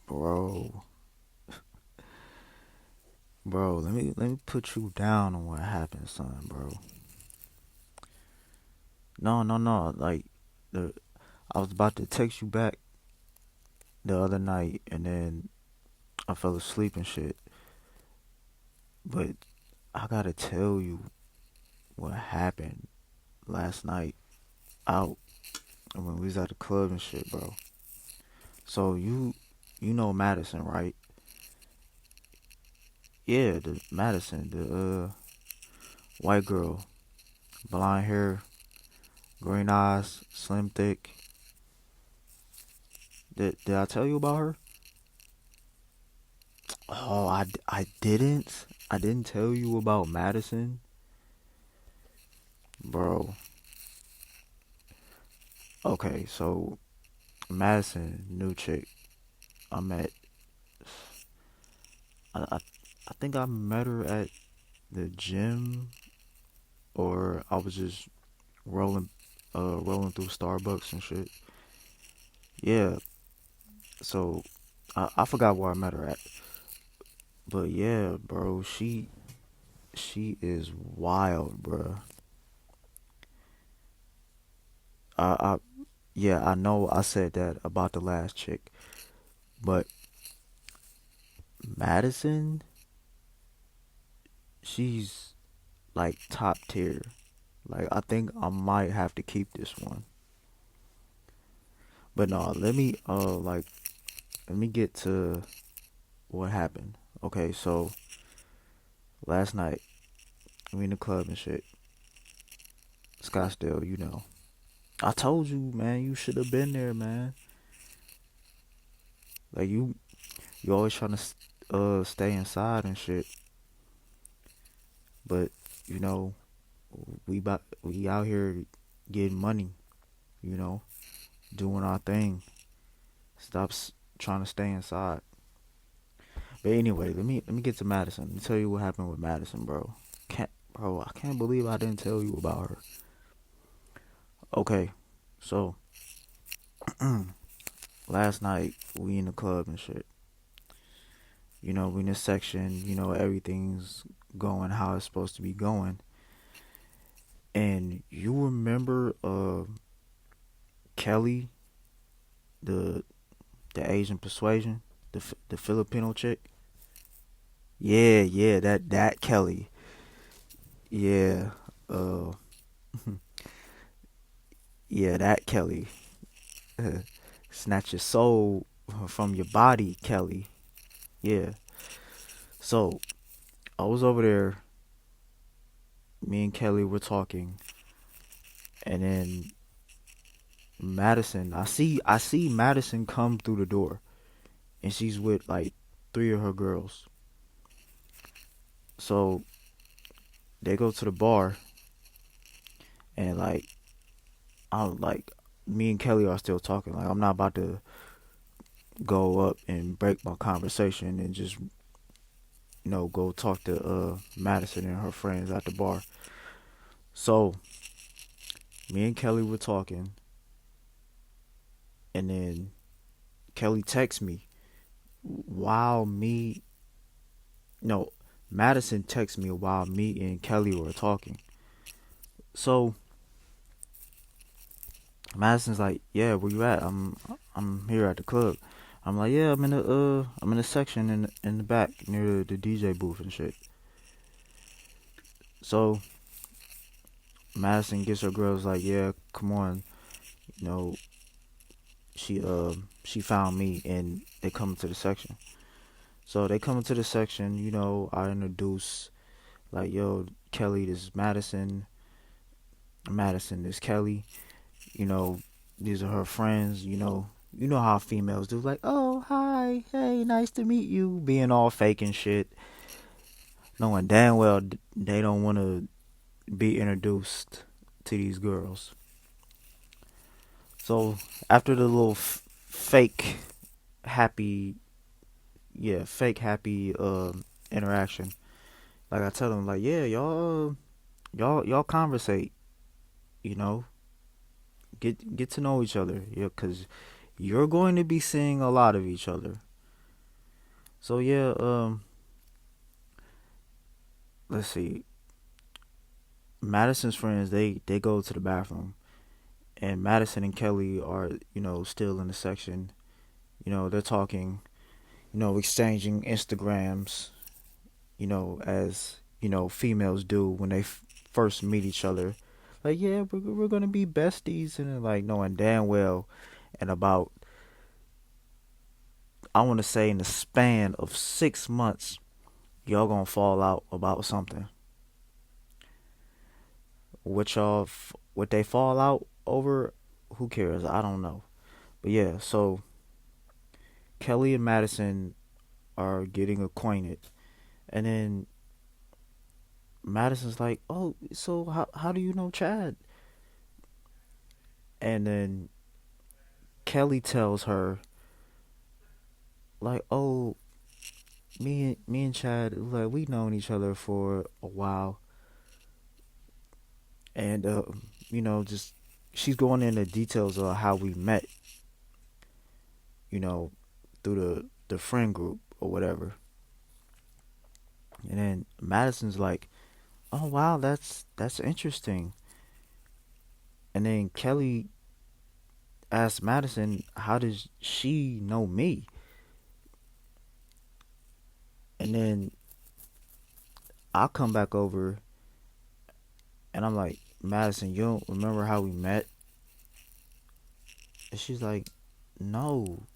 Bro, bro, let me put you down on what happened, son, bro. No, no, no. Like the I was about to text you back the other night, and then I fell asleep and shit. But I gotta tell you what happened last night out when we was at the club and shit, bro. So you know Madison, right? Yeah, the Madison, the white girl, blonde hair, green eyes, slim thick. Did I tell you about her? Oh, I didn't. I didn't tell you about Madison, bro. Okay, so Madison, new chick. I met. I I, I think I met her at the gym, or I was just rolling, rolling through Starbucks and shit. Yeah. So I forgot where I met her at, but yeah, bro, she is wild, bro. I yeah, I know I said that about the last chick, but Madison, she's like top tier. Like I think I might have to keep this one. But no, let me get to what happened. Okay, so last night we in the club and shit. Scottsdale, you know. I told you, man, you should have been there, man. Like you always trying to stay inside and shit, but you know we out here getting money, you know, doing our thing. Stop trying to stay inside. But anyway, let me get to Madison. Let me tell you what happened with Madison, bro. Bro, I can't believe I didn't tell you about her. Okay, so last night we in the club and shit. You know, we in this section. You know, everything's going how it's supposed to be going. And you remember Kelly, the the Asian persuasion, the Filipino chick? Yeah, yeah, that Kelly. Yeah, uh, yeah, that Kelly. Snatch your soul from your body, Kelly. Yeah. So I was over there. Me and Kelly were talking, and then I see Madison come through the door, and she's with like three of her girls. So they go to the bar, and I'm like, me and Kelly are still talking. Like I'm not about to go up and break my conversation and just go talk to Madison and her friends at the bar. So me and Kelly were talking, and then Kelly texts me while me no Madison texts me while me and Kelly were talking. So Madison's like, "Yeah, where you at? I'm here at the club." I'm like, "Yeah, I'm in the section in the back near the DJ booth and shit." So Madison gets her girls like, "Yeah, come on." You know, she found me and they come into the section. So they come into the section, I introduce like, "Yo, Kelly, this is Madison. Madison, this is Kelly. You know, these are her friends, You know how females do, like, "Oh, hi, hey, nice to meet you," being all fake and shit, knowing damn well they don't want to be introduced to these girls. So after the little fake happy, yeah, fake happy interaction, like I tell them, like, "Yeah, y'all conversate, you know, get to know each other, yeah, cause you're going to be seeing a lot of each other. So yeah, let's see. Madison's friends, they go to the bathroom, and Madison and Kelly are, still in the section. They're talking, exchanging Instagrams, as females do when they first meet each other. Like, yeah, we're gonna be besties, and like knowing damn well, and about, I want to say, in the span of 6 months, y'all gonna fall out about something. What they fall out over, who cares? I don't know. But yeah, so Kelly and Madison are getting acquainted, and then Madison's like, "Oh, so how do you know Chad?" And then Kelly tells her like, "Oh, me and Chad, like, we known each other for a while, and just she's going into details of how we met, you know, through the friend group or whatever." And then Madison's like, "Oh wow, that's interesting." And then Kelly asks Madison, "How does she know me?" And then I come back over and I'm like, "Madison, you don't remember how we met?" And she's like, "No,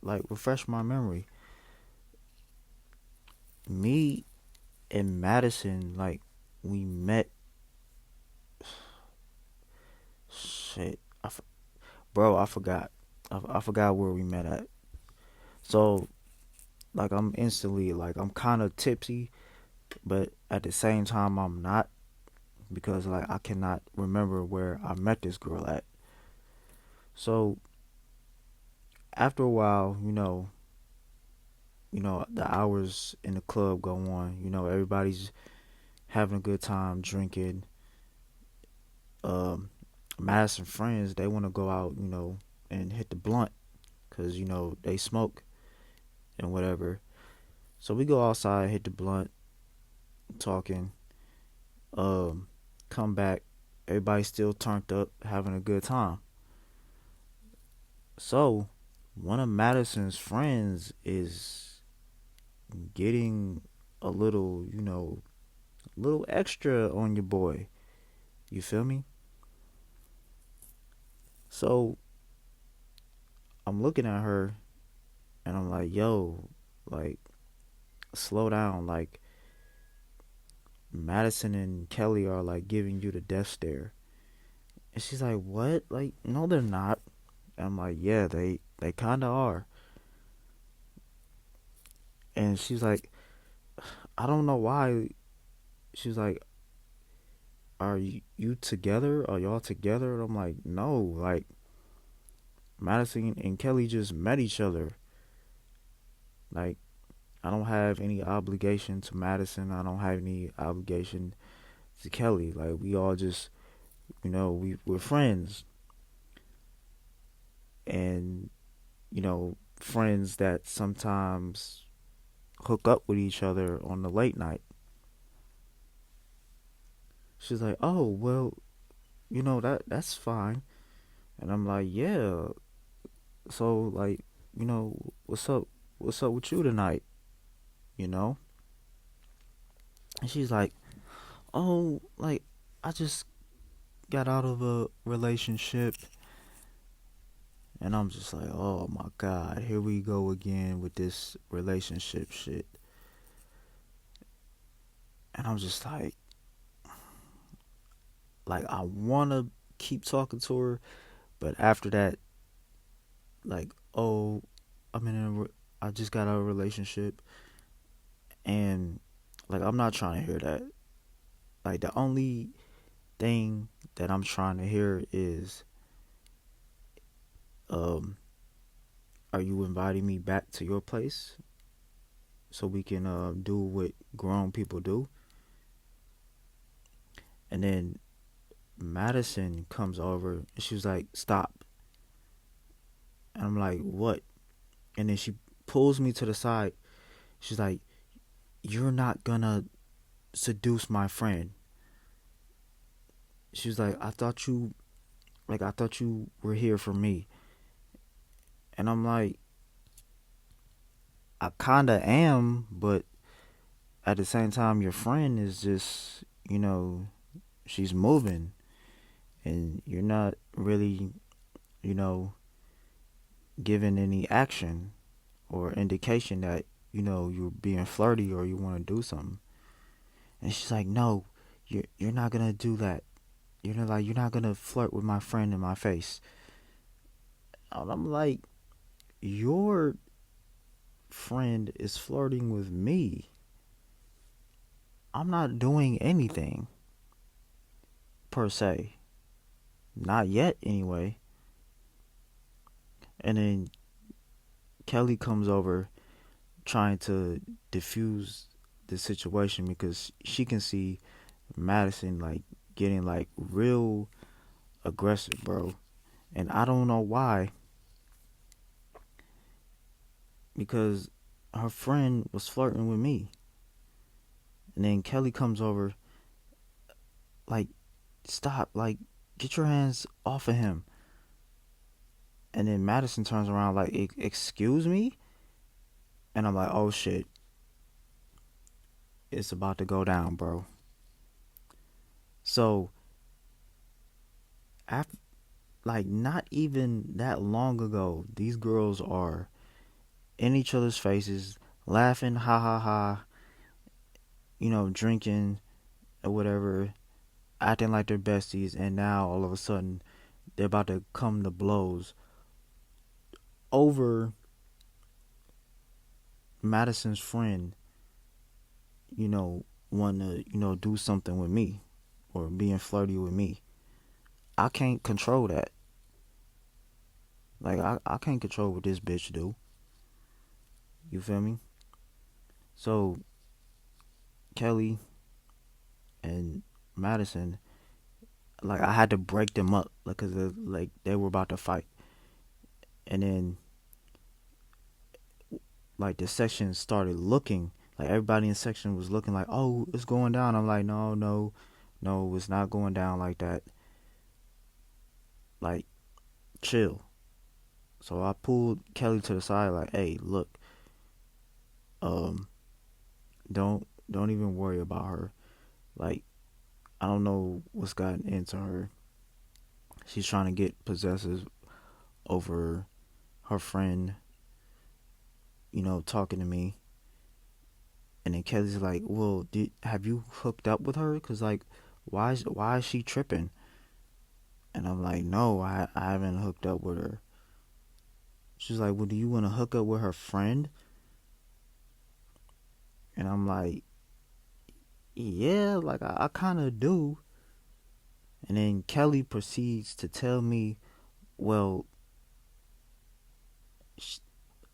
like, refresh my memory." Me and Madison, like, we met. Shit, bro, I forgot. I forgot where we met at. So, like, I'm instantly, like, I'm kind of tipsy, but at the same time, I'm not, because, like, I cannot remember where I met this girl at. So, after a while, the hours in the club go on. Everybody's having a good time drinking. Um, Madison friends, they want to go out, and hit the blunt, because they smoke and whatever. So we go outside, hit the blunt, talking. Um, Come back, everybody's still turned up, having a good time. So one of Madison's friends is getting a little, little extra on your boy. You feel me? So I'm looking at her and I'm like, "Yo, like, slow down. Like, Madison and Kelly are like giving you the death stare." And she's like, "What? Like, no, they're not." And I'm like, "Yeah, they kind of are." And she's like, "I don't know why." She's like, "Are you together? Are y'all together?" And I'm like, "No, like, Madison and Kelly just met each other. Like, I don't have any obligation to Madison. I don't have any obligation to Kelly. Like, we all just, we're friends, and friends that sometimes hook up with each other on the late night." She's like, "Oh, well, that's fine." And I'm like, "Yeah. So, like, what's up? What's up with you tonight? You know?" And she's like, "Oh, like, I just got out of a relationship." And I'm just like, "Oh my God, here we go again with this relationship shit." And I'm just like, I wanna keep talking to her, but after that, like, "Oh, I'm in I just got out of a relationship," and like, I'm not trying to hear that. Like, the only thing that I'm trying to hear is, um, "Are you inviting me back to your place so we can do what grown people do?" And then Madison comes over and she was like, "Stop." And I'm like, "What?" And then she pulls me to the side. She's like, "You're not gonna seduce my friend." She's like, I thought you were here for me." And I'm like, "I kinda am, but at the same time, your friend is just, she's moving, and you're not really, you know, giving any action or indication that, you're being flirty or you want to do something." And she's like, "No, you're not gonna do that. You're not gonna flirt with my friend in my face." And I'm like, "Your friend is flirting with me. I'm not doing anything per se, not yet anyway." And then Kelly comes over trying to diffuse the situation because she can see Maddison like getting like real aggressive, bro. And I don't know why, because her friend was flirting with me. And then Kelly comes over like, "Stop, like, get your hands off of him." And then Maddison turns around like, "Excuse me?" And I'm like, "Oh shit, it's about to go down, bro." So after, like, not even that long ago, these girls are in each other's faces, laughing, ha ha ha, drinking or whatever, acting like they're besties, and now all of a sudden they're about to come to blows over Madison's friend, wanting to, do something with me or being flirty with me. I can't control that. Like, I can't control what this bitch do. You feel me? So Kelly and Madison, like, I had to break them up, like, cause like they were about to fight. And then like the section started looking, like everybody in the section was looking like, "Oh, it's going down." I'm like, "No, no, no, it's not going down like that. Like, chill." So I pulled Kelly to the side, like, "Hey, look, um, don't even worry about her. Like, I don't know what's gotten into her. She's trying to get possessive over her friend, talking to me." And then Kelly's like, "Well, have you hooked up with her? Cause like, why is she tripping?" And I'm like, "No, I haven't hooked up with her." She's like, "Well, do you want to hook up with her friend?" And I'm like, "Yeah, like I kind of do." And then Kelly proceeds to tell me, "Well, sh-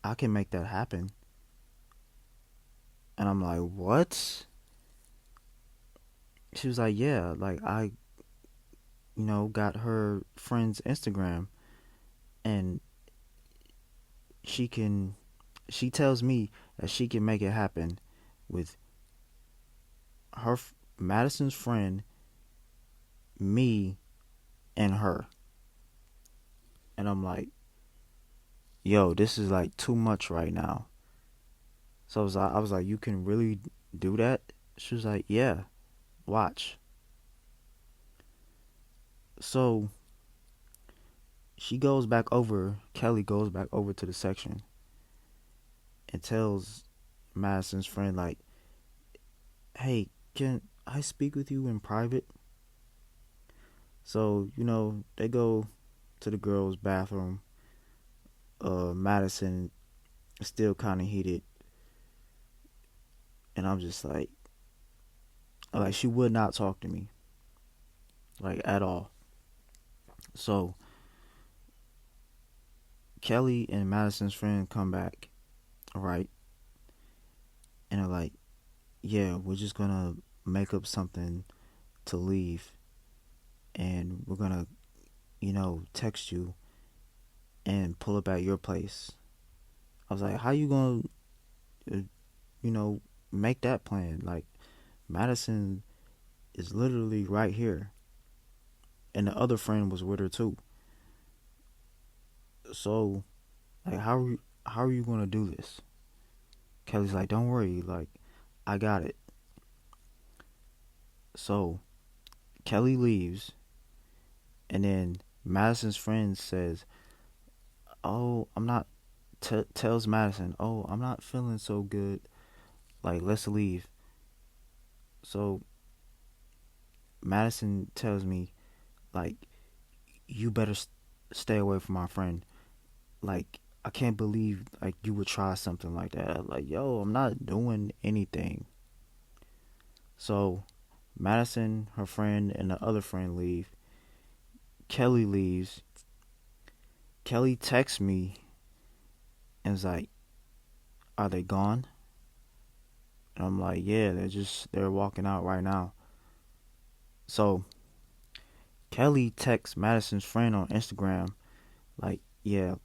I can make that happen." And I'm like, "What?" She was like, "Yeah, like I, got her friend's Instagram, and she can, she tells me that she can make it happen with her, Madison's friend, me, and her." And I'm like, "Yo, this is like too much right now." So I was like, "You can really do that?" She was like, "Yeah, watch." So Kelly goes back over to the section and tells Madison's friend, like, "Hey, can I speak with you in private?" So, they go to the girls' bathroom. Madison is still kind of heated. And I'm just like, she would not talk to me, like, at all. So Kelly and Madison's friend come back, right? And they're like, "Yeah, we're just gonna make up something to leave, and we're gonna, text you and pull up at your place." I was like, how you gonna, uh, you know, make that plan? Like, Madison is literally right here, and the other friend was with her too. So, like, how are you gonna do this? Kelly's like, don't worry, like, I got it. So Kelly leaves, and then Madison's friend says, "Oh, I'm not." Tells Madison, "Oh, I'm not feeling so good. Like, let's leave." So Madison tells me, like, you better stay away from my friend. Like, I can't believe like you would try something like that. Like, yo, I'm not doing anything. So Madison, her friend, and the other friend leave. Kelly leaves. Kelly texts me and is like, "Are they gone?" And I'm like, "Yeah, they're walking out right now." So Kelly texts Madison's friend on Instagram, like, "Yeah,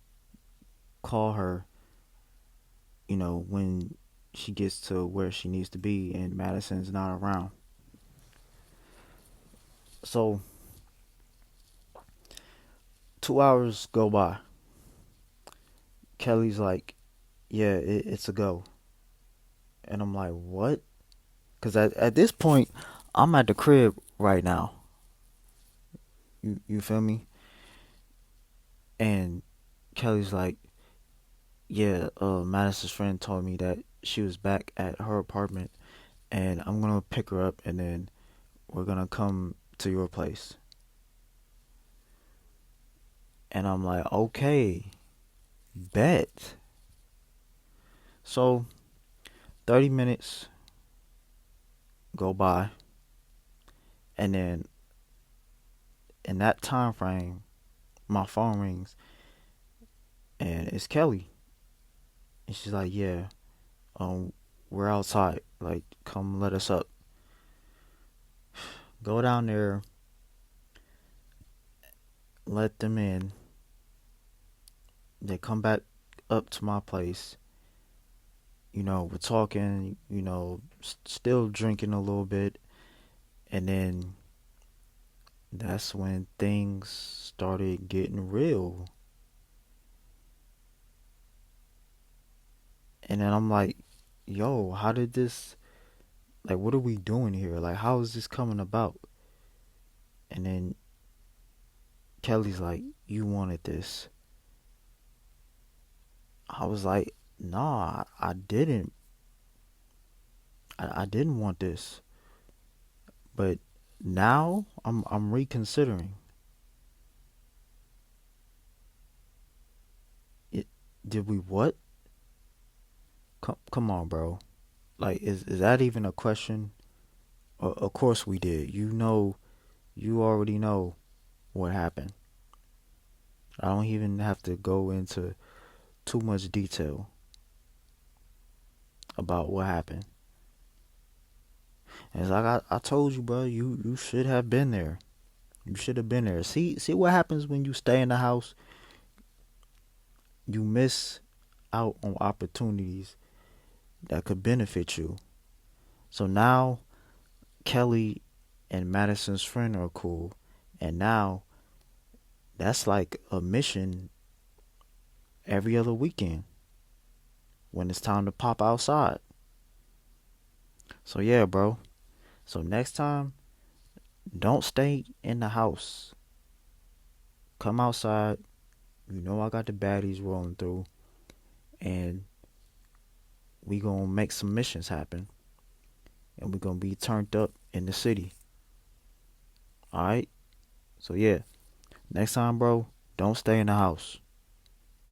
call her, when she gets to where she needs to be and Madison's not around." So 2 hours go by. Kelly's like, "Yeah, it's a go." And I'm like, "What?" Because at this point, I'm at the crib right now. You feel me? And Kelly's like, "Yeah, Madison's friend told me that she was back at her apartment, and I'm gonna pick her up, and then we're gonna come to your place." And I'm like, "Okay, bet." So 30 minutes go by, and then in that time frame, my phone rings, and it's Kelly, and she's like, "Yeah, we're outside. Like, come let us up." Go down there, let them in. They come back up to my place. We're talking, still drinking a little bit. And then that's when things started getting real. And then I'm like, yo, how did this, like, what are we doing here? Like, how is this coming about? And then Kelly's like, you wanted this. I was like, nah, I didn't. I didn't want this. But now I'm reconsidering. It, did we what? Come on, bro. Like, is that even a question? Of course we did. You already know what happened. I don't even have to go into too much detail about what happened. And it's like I told you, bro. You should have been there. You should have been there. See what happens when you stay in the house. You miss out on opportunities that could benefit you. So now Kelly and Madison's friend are cool, and now that's like a mission every other weekend when it's time to pop outside. So yeah, bro. So next time, don't stay in the house. Come outside. I got the baddies rolling through, and we gonna make some missions happen, and we gonna be turned up in the city. All right. So yeah, next time, bro, don't stay in the house.